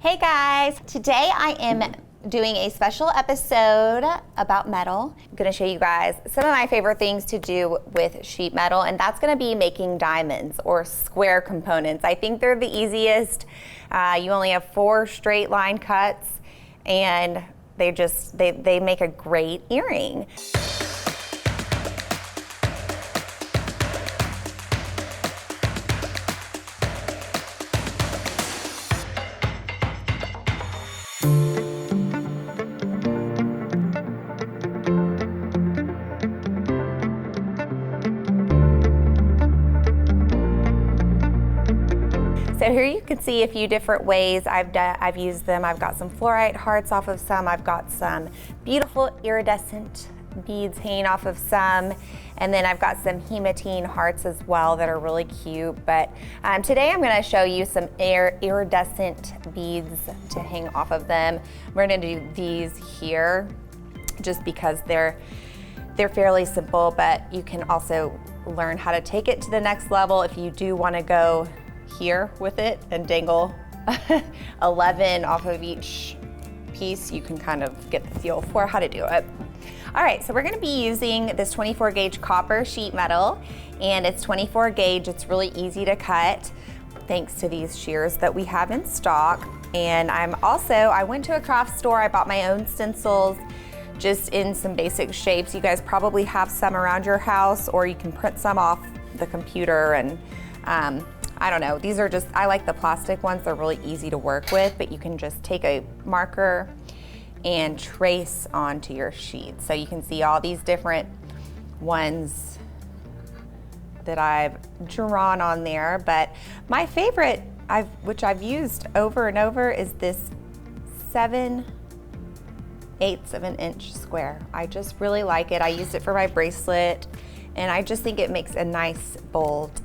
Hey guys, today I am doing a special episode about metal. I'm gonna show you guys some of my favorite things to do with sheet metal, and that's gonna be making diamonds or square components. I think they're the easiest. You only have 4 straight line cuts, and they make a great earring. So here you can see a few different ways I've used them. I've got some fluorite hearts off of some. I've got some beautiful iridescent beads hanging off of some. And then I've got some hematine hearts as well that are really cute. But today I'm gonna show you some iridescent beads to hang off of them. We're gonna do these here just because they're fairly simple, but you can also learn how to take it to the next level if you do wanna go here with it and dangle 11 off of each piece. You can kind of get the feel for how to do it. All right, so we're gonna be using this 24 gauge copper sheet metal, and it's 24 gauge. It's really easy to cut thanks to these shears that we have in stock. And I went to a craft store. I bought my own stencils just in some basic shapes. You guys probably have some around your house, or you can print some off the computer. And I don't know, these are just, I like the plastic ones. They're really easy to work with, but you can just take a marker and trace onto your sheet. So you can see all these different ones that I've drawn on there, but my favorite, which I've used over and over, is this 7/8 of an inch square. I just really like it. I used it for my bracelet, and I just think it makes a nice, bold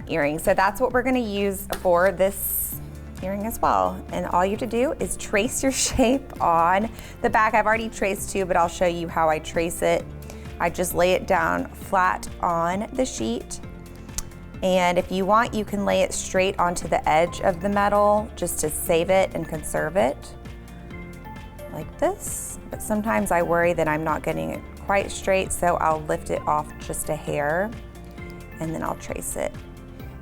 earring. So that's what we're gonna use for this earring as well. And all you have to do is trace your shape on the back. I've already traced 2, but I'll show you how I trace it. I just lay it down flat on the sheet. And if you want, you can lay it straight onto the edge of the metal just to save it and conserve it, like this. But sometimes I worry that I'm not getting it quite straight, so I'll lift it off just a hair, and then I'll trace it.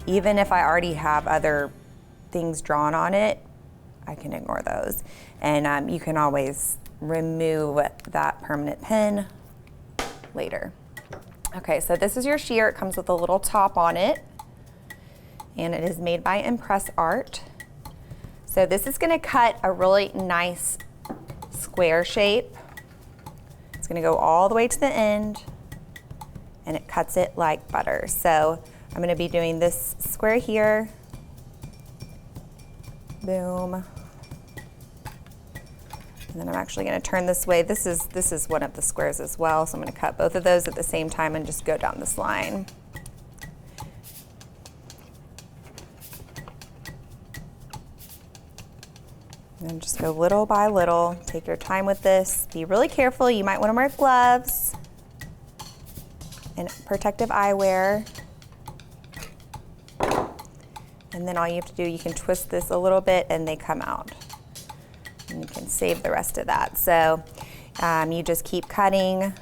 Even if I already have other things drawn on it, I can ignore those. And you can always remove that permanent pin later. Okay, so this is your shear. It comes with a little top on it, and it is made by Impress Art. So this is gonna cut a really nice square shape. It's gonna go all the way to the end, and it cuts it like butter. So I'm gonna be doing this square here. Boom. And then I'm actually gonna turn this way. This is one of the squares as well, so I'm gonna cut both of those at the same time and just go down this line. And then just go little by little. Take your time with this. Be really careful. You might wanna wear gloves and protective eyewear. And then all you have to do, you can twist this a little bit and they come out. And you can save the rest of that. So you just keep cutting.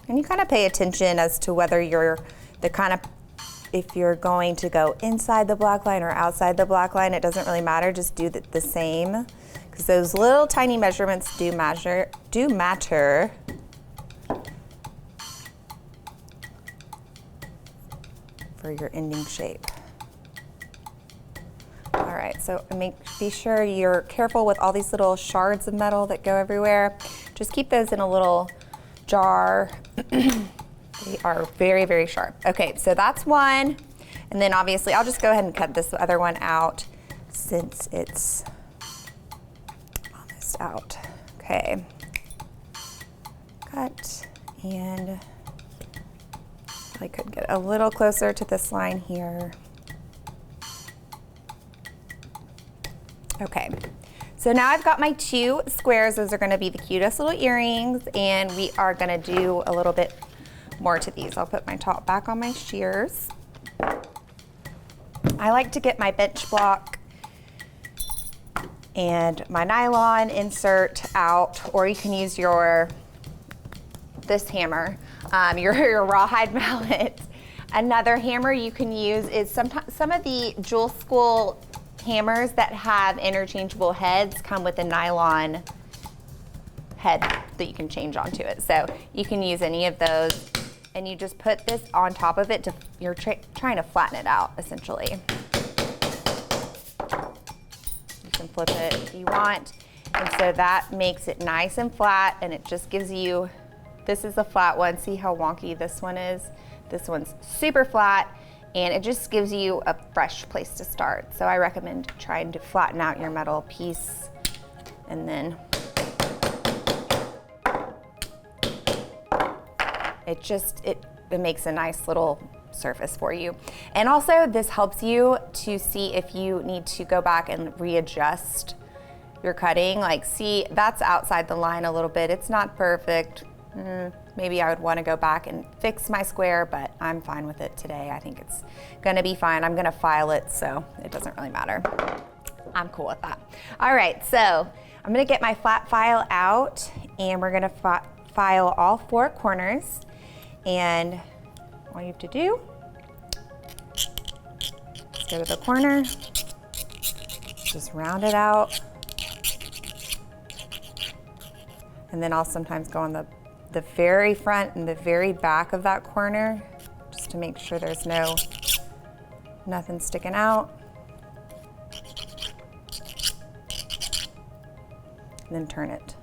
And you kind of pay attention as to whether you're if you're going to go inside the black line or outside the black line. It doesn't really matter, just do the same. Because those little tiny measurements do matter. For your ending shape. All right, so be sure you're careful with all these little shards of metal that go everywhere. Just keep those in a little jar. They are very, very sharp. Okay, so that's one. And then obviously I'll just go ahead and cut this other one out since it's almost out. Okay, cut, and I could get a little closer to this line here. Okay, so now I've got my 2 squares. Those are gonna be the cutest little earrings, and we are gonna do a little bit more to these. I'll put my top back on my shears. I like to get my bench block and my nylon insert out, or you can use this hammer, your rawhide mallet. Another hammer you can use is some of the Jewel School hammers that have interchangeable heads come with a nylon head that you can change onto it. So you can use any of those, and you just put this on top of it you're trying to flatten it out, essentially. You can flip it if you want. And so that makes it nice and flat, and it just gives you, this is the flat one. See how wonky this one is? This one's super flat, and it just gives you a fresh place to start. So I recommend trying to flatten out your metal piece, and then it makes a nice little surface for you. And also this helps you to see if you need to go back and readjust your cutting. Like, see, that's outside the line a little bit. It's not perfect. Maybe I would want to go back and fix my square, but I'm fine with it today. I think it's gonna be fine. I'm gonna file it, so it doesn't really matter. I'm cool with that. All right, so I'm gonna get my flat file out, and we're gonna file all 4 corners. And all you have to do is go to the corner, just round it out, and then I'll sometimes go on the very front and the very back of that corner, just to make sure there's nothing sticking out. And then turn it.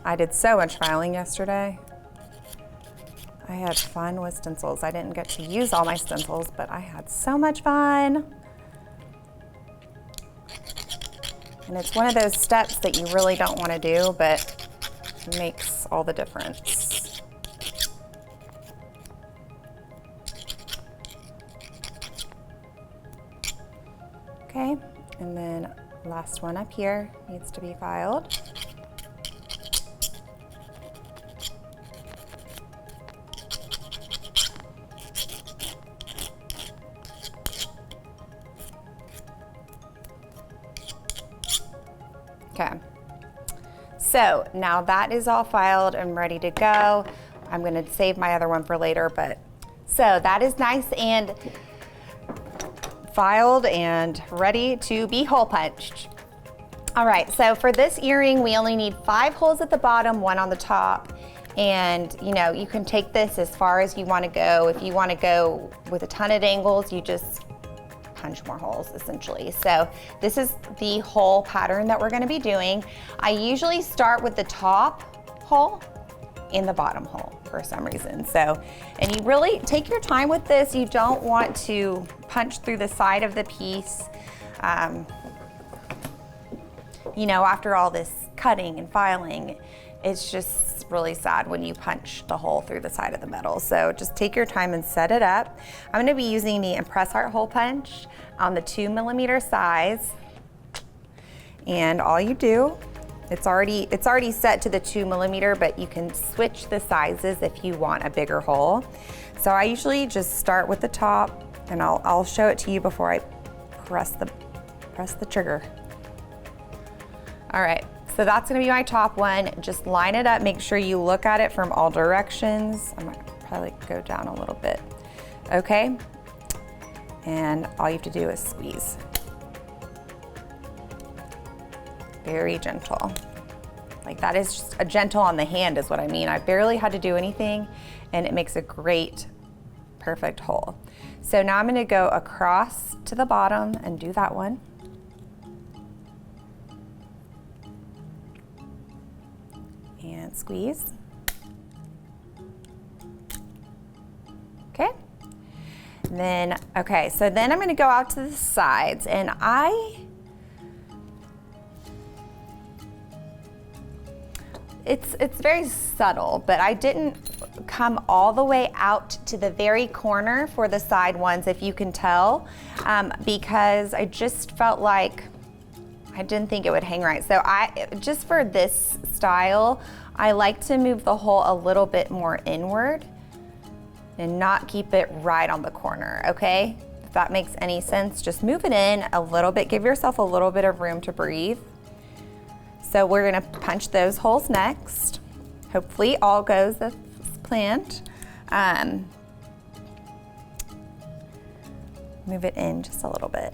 I did so much filing yesterday. I had fun with stencils. I didn't get to use all my stencils, but I had so much fun. And it's one of those steps that you really don't want to do, but it makes all the difference. Okay, and then last one up here needs to be filed. Okay, so now that is all filed and ready to go. I'm gonna save my other one for later, but so that is nice and filed and ready to be hole punched. All right, so for this earring, we only need 5 holes at the bottom, 1 on the top. And you know, you can take this as far as you wanna go. If you wanna go with a ton of angles, you just punch more holes, essentially. So this is the hole pattern that we're gonna be doing. I usually start with the top hole and the bottom hole for some reason. So, and you really take your time with this. You don't want to punch through the side of the piece. You know, after all this cutting and filing, it's just really sad when you punch the hole through the side of the metal. So just take your time and set it up. I'm gonna be using the Impress Art hole punch on the 2mm size. And all you do, it's already set to the 2mm, but you can switch the sizes if you want a bigger hole. So I usually just start with the top, and I'll show it to you before I press the trigger. All right. So that's gonna be my top one. Just line it up, make sure you look at it from all directions. I might probably go down a little bit. Okay, and all you have to do is squeeze. Very gentle. Like that is just a gentle on the hand is what I mean. I barely had to do anything, and it makes a great, perfect hole. So now I'm gonna go across to the bottom and do that one. And squeeze. Okay. And then, okay, so then I'm gonna go out to the sides, and it's very subtle, but I didn't come all the way out to the very corner for the side ones, if you can tell, because I just felt like I didn't think it would hang right. So just for this style, I like to move the hole a little bit more inward and not keep it right on the corner, okay? if that makes any sense. Just move it in a little bit, give yourself a little bit of room to breathe. So we're gonna punch those holes next. Hopefully all goes as planned. Move it in just a little bit.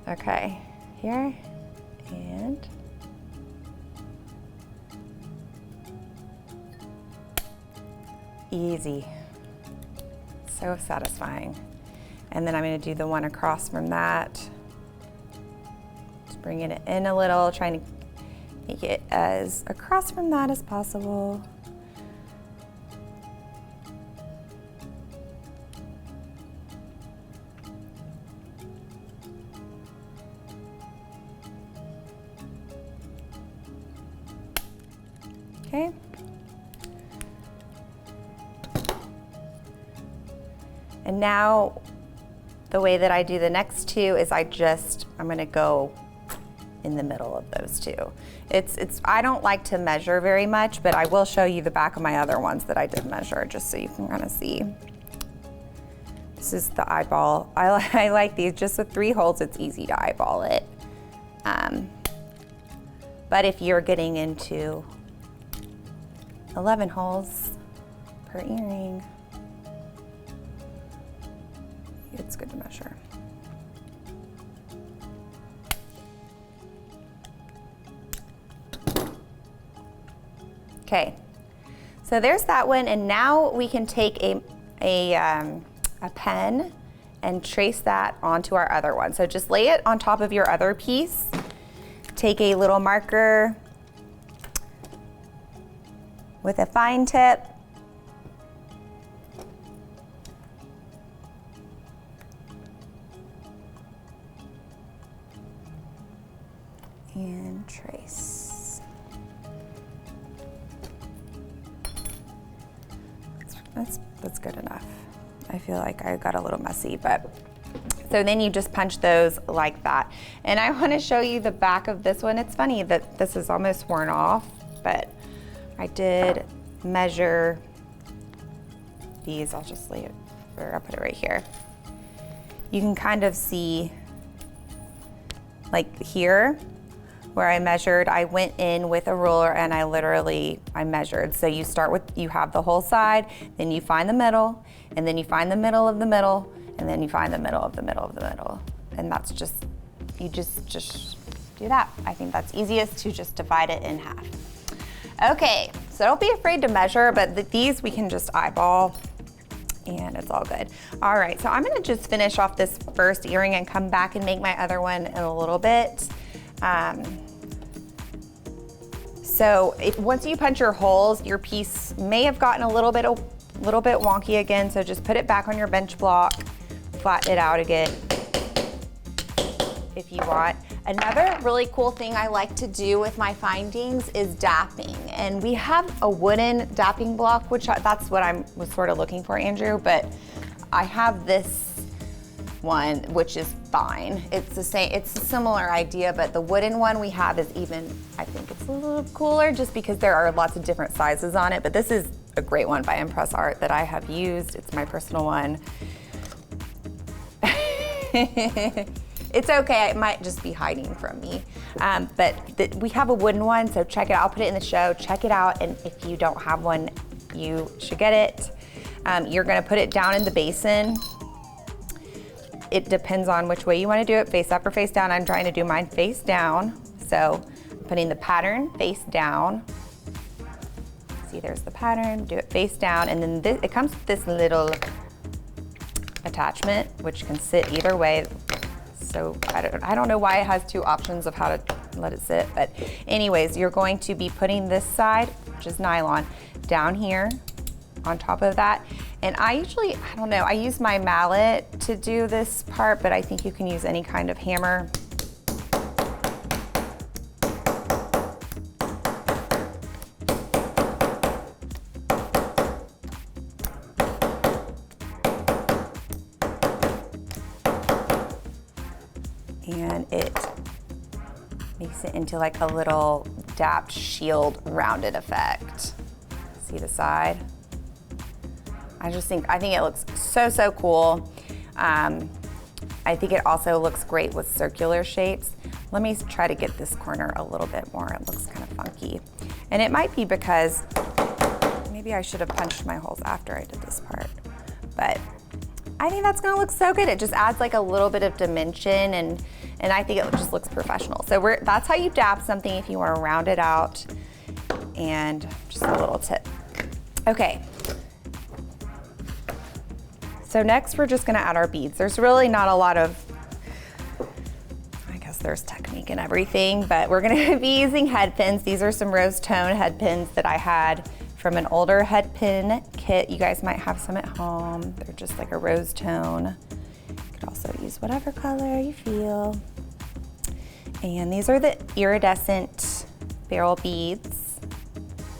Okay, here and easy. So satisfying. And then I'm going to do the one across from that. Just bringing it in a little, trying to make it as across from that as possible. Okay. And now the way that I do the next two is I'm gonna go in the middle of those two. I don't like to measure very much, but I will show you the back of my other ones that I did measure just so you can kind of see. This is the eyeball. I like these, just with 3 holes, it's easy to eyeball it. But if you're getting into 11 holes per earring, it's good to measure. Okay, so there's that one, and now we can take a pen and trace that onto our other one. So just lay it on top of your other piece. Take a little marker with a fine tip. And trace. That's good enough. I feel like I got a little messy, but so then you just punch those like that. And I want to show you the back of this one. It's funny that this is almost worn off, but I did measure these. I'll just lay it, or I'll put it right here. You can kind of see, like here, where I measured, I went in with a ruler and I measured. So you start with, you have the whole side, then you find the middle, and then you find the middle of the middle, and then you find the middle of the middle of the middle. And that's just, you just do that. I think that's easiest, to just divide it in half. Okay, so don't be afraid to measure, but these we can just eyeball and it's all good. All right, so I'm gonna just finish off this first earring and come back and make my other one in a little bit. So once you punch your holes, your piece may have gotten a little bit wonky again, so just put it back on your bench block, flatten it out again if you want. Another really cool thing I like to do with my findings is dapping. And we have a wooden dapping block, which that's what I was sort of looking for, Andrew, but I have this one, which is fine. It's the same, it's a similar idea, but the wooden one we have is even, I think it's a little cooler just because there are lots of different sizes on it, but this is a great one by Impress Art that I have used. It's my personal one. It's okay, it might just be hiding from me. But we have a wooden one, so check it out. I'll put it in the show, check it out, and if you don't have one, you should get it. You're gonna put it down in the basin. It depends on which way you wanna do it, face up or face down. I'm trying to do mine face down. So I'm putting the pattern face down. See, there's the pattern, do it face down, and then it comes with this little attachment, which can sit either way. So I don't know why it has 2 options of how to let it sit, but anyways, you're going to be putting this side, which is nylon, down here on top of that. And I don't know, I use my mallet to do this part, but I think you can use any kind of hammer. And it makes it into like a little dapped shield rounded effect. See the side? I think it looks so cool. I think it also looks great with circular shapes. Let me try to get this corner a little bit more. It looks kind of funky. And it might be because maybe I should have punched my holes after I did this part. But I think that's gonna look so good. It just adds like a little bit of dimension, and I think it just looks professional. So that's how you dap something if you wanna round it out. And just a little tip. Okay. So next we're just gonna add our beads. There's really not a lot of, I guess there's technique and everything, but we're gonna be using head pins. These are some rose tone head pins that I had from an older head pin kit. You guys might have some at home. They're just like a rose tone. You could also use whatever color you feel. And these are the iridescent barrel beads.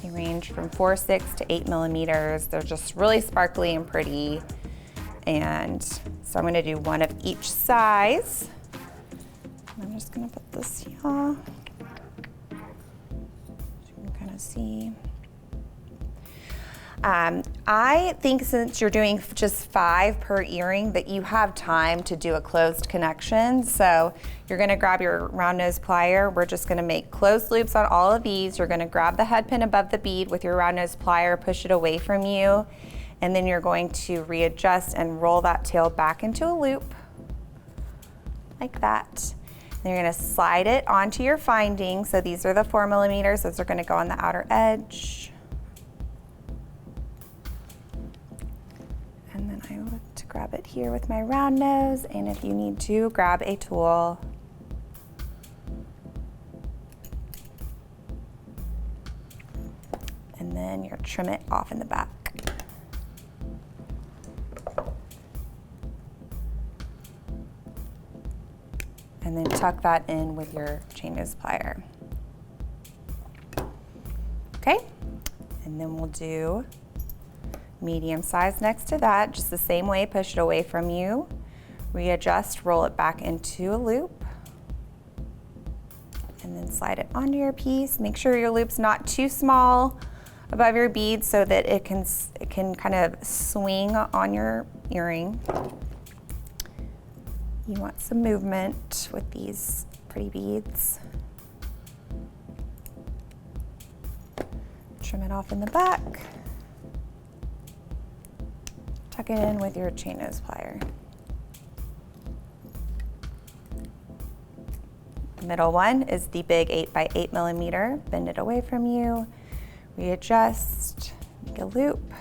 They range from 4.6 to 8 millimeters. They're just really sparkly and pretty. And so I'm gonna do one of each size. I'm just gonna put this here, so you can kind of see. I think since you're doing just 5 per earring, that you have time to do a closed connection. So you're gonna grab your round nose plier. We're just gonna make closed loops on all of these. You're gonna grab the head pin above the bead with your round nose plier, push it away from you, and then you're going to readjust and roll that tail back into a loop, like that. Then you're gonna slide it onto your finding. So these are the 4 millimeters. Those are gonna go on the outer edge. And then I look to grab it here with my round nose, and if you need to, grab a tool. And then you'll trim it off in the back. And then tuck that in with your chain nose plier. Okay, and then we'll do medium size next to that, just the same way, push it away from you, readjust, roll it back into a loop, and then slide it onto your piece. Make sure your loop's not too small above your bead so that it can kind of swing on your earring. You want some movement with these pretty beads. Trim it off in the back. Tuck it in with your chain nose plier. The middle one is the big 8 by 8 millimeter. Bend it away from you, readjust, make a loop,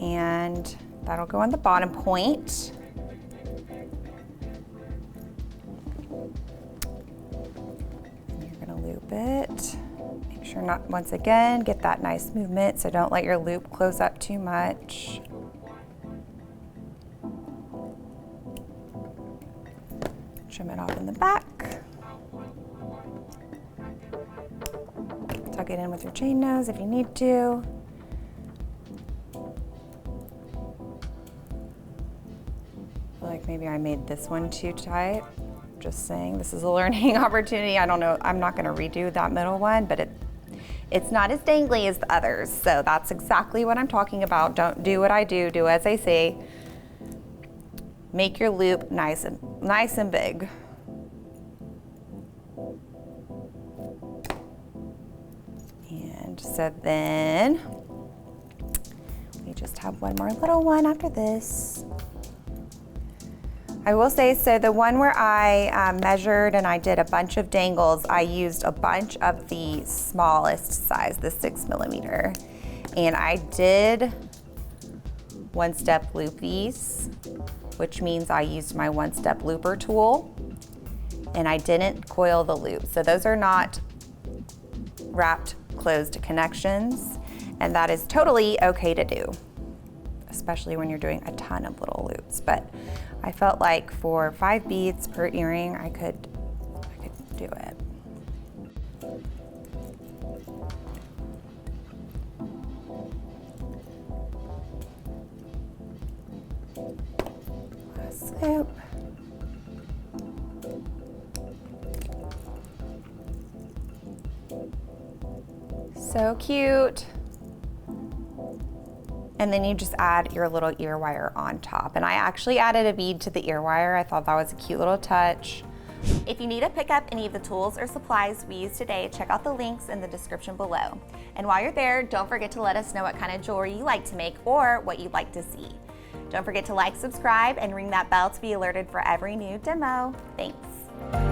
and that'll go on the bottom point. And you're gonna loop it. Make sure not, once again, get that nice movement, so don't let your loop close up too much. Trim it off in the back. Tuck it in with your chain nose if you need to. I feel like maybe I made this one too tight. Just saying, this is a learning opportunity. I don't know, I'm not gonna redo that middle one, but it's not as dangly as the others. So that's exactly what I'm talking about. Don't do what I do, do as I say. Make your loop nice and big. And so then we just have one more little one after this. I will say, so the one where I measured and I did a bunch of dangles, I used a bunch of the smallest size, the 6 millimeter. And I did one-step loop these, which means I used my one-step looper tool, and I didn't coil the loop. So those are not wrapped closed connections, and that is totally okay to do, especially when you're doing a ton of little loops. But I felt like for 5 beads per earring, I could do it. Last loop. So cute. And then you just add your little ear wire on top. And I actually added a bead to the ear wire. I thought that was a cute little touch. If you need to pick up any of the tools or supplies we used today, check out the links in the description below. And while you're there, don't forget to let us know what kind of jewelry you like to make or what you'd like to see. Don't forget to like, subscribe, and ring that bell to be alerted for every new demo. Thanks.